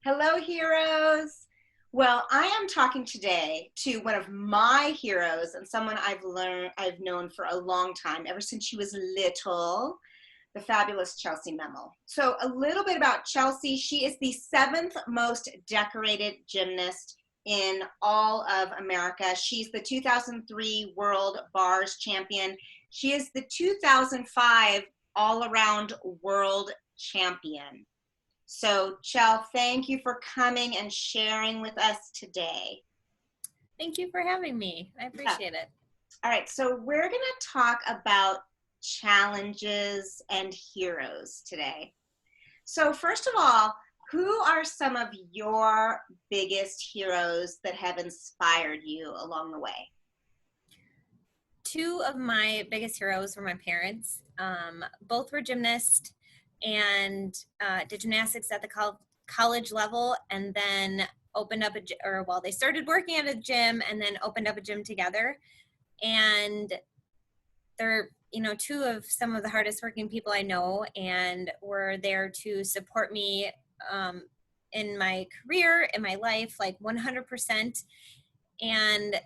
Hello, heroes. Well, I am talking today to one of my heroes and someone I've known for a long time, ever since she was little, the fabulous Chelsea Memmel. So, a little bit about Chelsea. She is the seventh most decorated gymnast in all of America. She's the 2003 World Bars Champion. She is the 2005 All Around World Champion. So, Chell, thank you for coming and sharing with us today. Thank you for having me. I Yeah. appreciate it. All right, so we're going to talk about challenges and heroes today. So, first of all, who are some of your biggest heroes that have inspired you along the way? Two of my biggest heroes were my parents. Both were gymnasts and did gymnastics at the college level, and then opened up they started working at a gym and then opened up a gym together. And they're two of some of the hardest working people I know, and were there to support me in my career, in my life, like 100%. And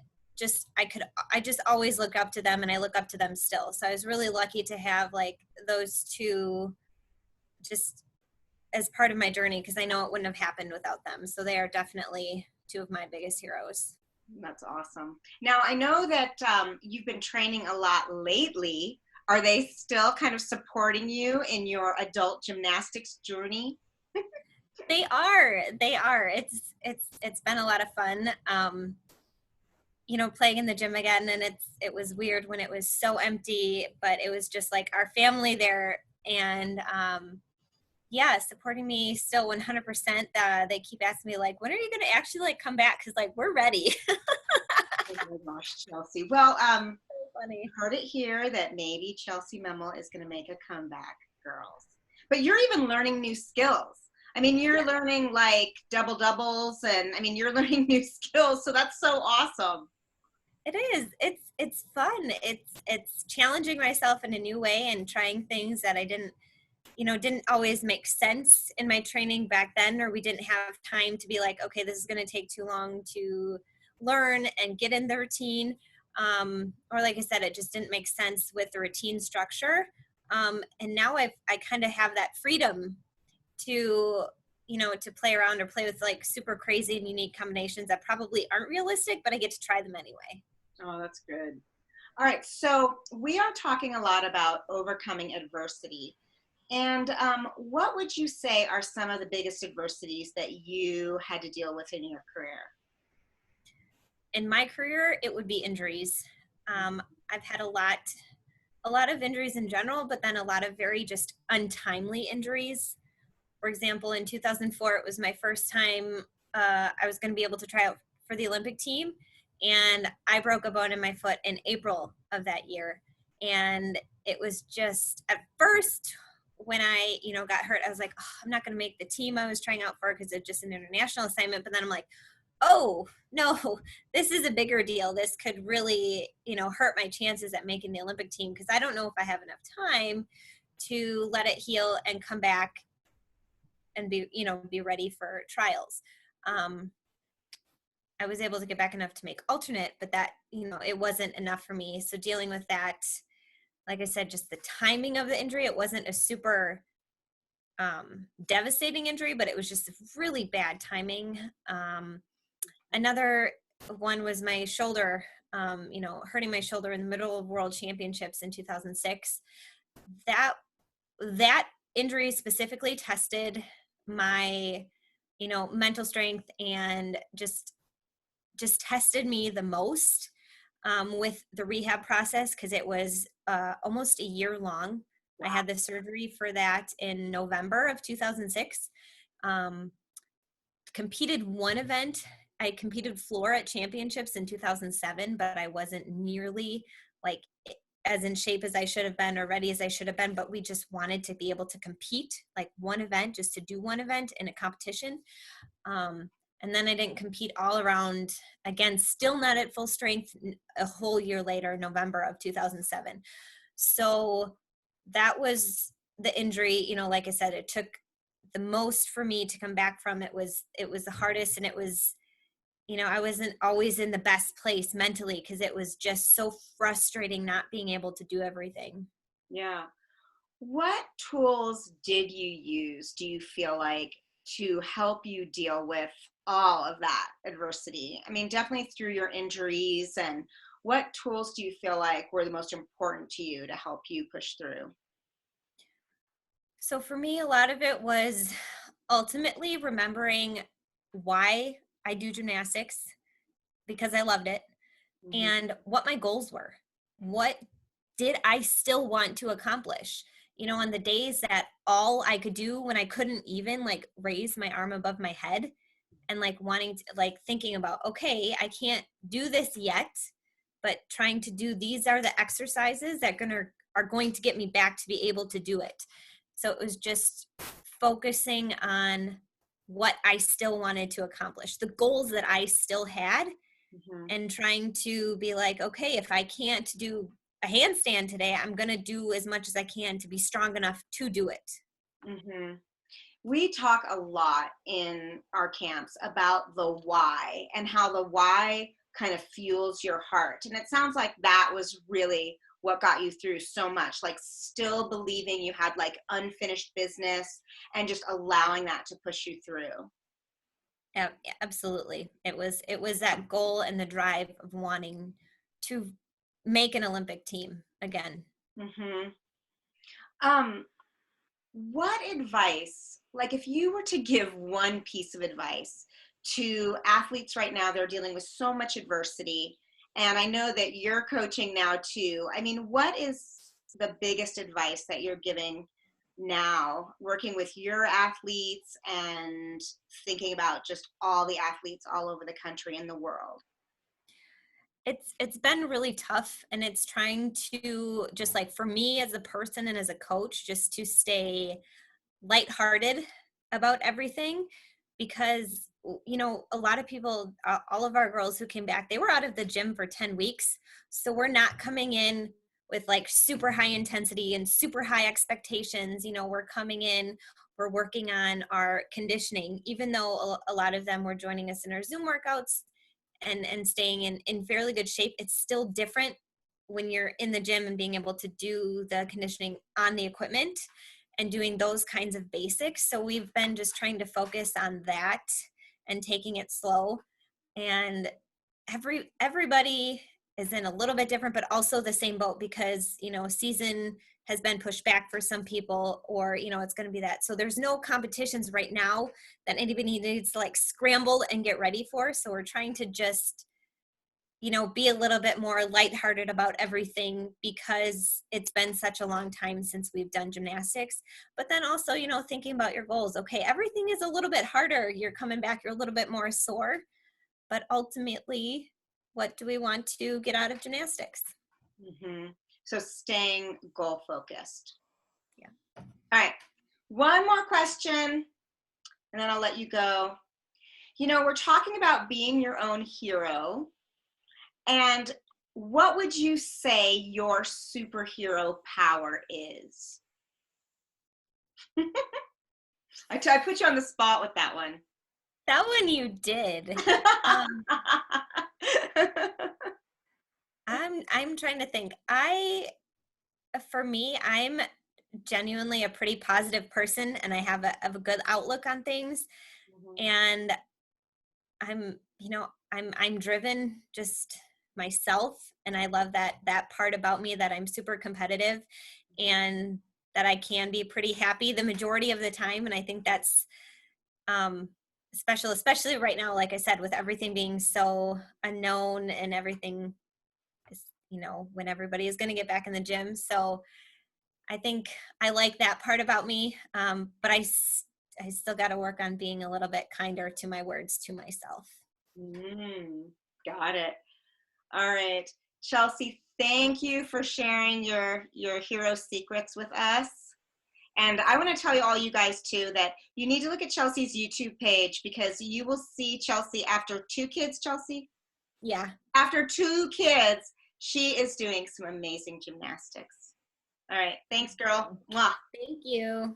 I just always look up to them, and I look up to them still. So I was really lucky to have like those two just as part of my journey, because I know it wouldn't have happened without them. So they are definitely two of my biggest heroes. That's awesome. Now, I know that you've been training a lot lately. Are they still kind of supporting you in your adult gymnastics journey? They are. It's been a lot of fun. Playing in the gym again, and it was weird when it was so empty, but it was just like our family there. And yeah, supporting me still 100%. They keep asking me like, when are you going to actually like come back? Because like we're ready. Oh my gosh, Chelsea. Well, Funny. heard it here that maybe Chelsea Memmel is going to make a comeback, girls. But you're even learning new skills. I mean, you're Yeah, learning like double doubles, and I mean, you're learning new skills. So that's so awesome. it is. It's fun. It's challenging myself in a new way and trying things that I didn't always make sense in my training back then, or we didn't have time to be like, okay, this is going to take too long to learn and get in the routine. Or like I said, it just didn't make sense with the routine structure. And now I kind of have that freedom to, to play around or play with like super crazy and unique combinations that probably aren't realistic, but I get to try them anyway. Oh, that's good. All right. So we are talking a lot about overcoming adversity. And what would you say are some of the biggest adversities that you had to deal with in your career? In my career, it would be injuries. I've had a lot of injuries in general, but then a lot of very just untimely injuries. For example, in 2004, it was my first time I was going to be able to try out for the Olympic team. And I broke a bone in my foot in April of that year. And it was just at first when I, got hurt, I was like, oh, I'm not going to make the team I was trying out for because it's just an international assignment. But then I'm like, oh, no, this is a bigger deal. This could really, hurt my chances at making the Olympic team, because I don't know if I have enough time to let it heal and come back and be ready for trials. Um, I was able to get back enough to make alternate, but that, it wasn't enough for me. So dealing with that, like I said, just the timing of the injury, it wasn't a super devastating injury, but it was just really bad timing. Another one was my shoulder, hurting my shoulder in the middle of World Championships in 2006. That injury specifically tested my, mental strength, and just tested me the most with the rehab process, because it was almost a year long. I Wow. had the surgery for that in November of 2006. Um, Competed one event. I competed floor at championships in 2007, but I wasn't nearly like as in shape as I should have been or ready as I should have been. But we just wanted to be able to compete like one event, just to do one event in a competition. And then I didn't compete all around again, still not at full strength, a whole year later, November of 2007. So that was the injury. Like I said, it took the most for me to come back from. It was the hardest, and it was, I wasn't always in the best place mentally because it was just so frustrating not being able to do everything. Yeah. What tools did you use, do you feel like, to help you deal with all of that adversity? I mean, definitely through your injuries, and what tools do you feel like were the most important to you to help you push through? So for me, a lot of it was ultimately remembering why I do gymnastics, because I loved it, Hmm. and what my goals were. What did I still want to accomplish? On the days that all I could do, when I couldn't even like raise my arm above my head, and like wanting to, like thinking about, okay, I can't do this yet, but trying to do, these are the exercises that are going to get me back to be able to do it. So it was just focusing on what I still wanted to accomplish, the goals that I still had, Hmm. and trying to be like, okay, if I can't do a handstand today, I'm going to do as much as I can to be strong enough to do it. Hmm. We talk a lot in our camps about the why, and how the why kind of fuels your heart. And it sounds like that was really what got you through so much, like still believing you had like unfinished business and just allowing that to push you through. Yeah, absolutely. It was that goal and the drive of wanting to make an Olympic team again. Hmm. Um, what advice, like if you were to give one piece of advice to athletes right now, they're dealing with so much adversity, and I know that you're coaching now too. I mean, what is the biggest advice that you're giving now, working with your athletes and thinking about just all the athletes all over the country and the world? It's been really tough, and it's trying to, just like for me as a person and as a coach, just to stay lighthearted about everything, because a lot of people, all of our girls who came back, they were out of the gym for 10 weeks, so we're not coming in with like super high intensity and super high expectations. We're coming in, we're working on our conditioning, even though a lot of them were joining us in our Zoom workouts and staying in fairly good shape. It's still different when you're in the gym and being able to do the conditioning on the equipment and doing those kinds of basics. So we've been just trying to focus on that and taking it slow. And everybody is in a little bit different, but also the same boat, because season has been pushed back for some people, or it's going to be that. So there's no competitions right now that anybody needs to like scramble and get ready for. So we're trying to just be a little bit more lighthearted about everything, because it's been such a long time since we've done gymnastics. But then also, thinking about your goals. Okay, everything is a little bit harder. You're coming back, you're a little bit more sore. But ultimately, what do we want to get out of gymnastics? Hmm. So staying goal focused. Yeah. All right, one more question, and then I'll let you go. We're talking about being your own hero. And what would you say your superhero power is? I put you on the spot with that one. That one you did. Um, I'm trying to think. For me, I'm genuinely a pretty positive person, and I have a good outlook on things. Mhm. And I'm driven, just myself, and I love that part about me, that I'm super competitive, and that I can be pretty happy the majority of the time. And I think that's um special, especially right now, like I said, with everything being so unknown, and everything is, when everybody is going to get back in the gym. So I think I like that part about me. But I still got to work on being a little bit kinder to my words to myself. Mm, got it. All right. Chellsie, thank you for sharing your hero secrets with us. And I want to tell you, all you guys too, that you need to look at Chelsie's YouTube page, because you will see Chellsie after two kids, Chellsie. Yeah. After two kids, she is doing some amazing gymnastics. All right. Thanks, girl. Mwah. Thank you.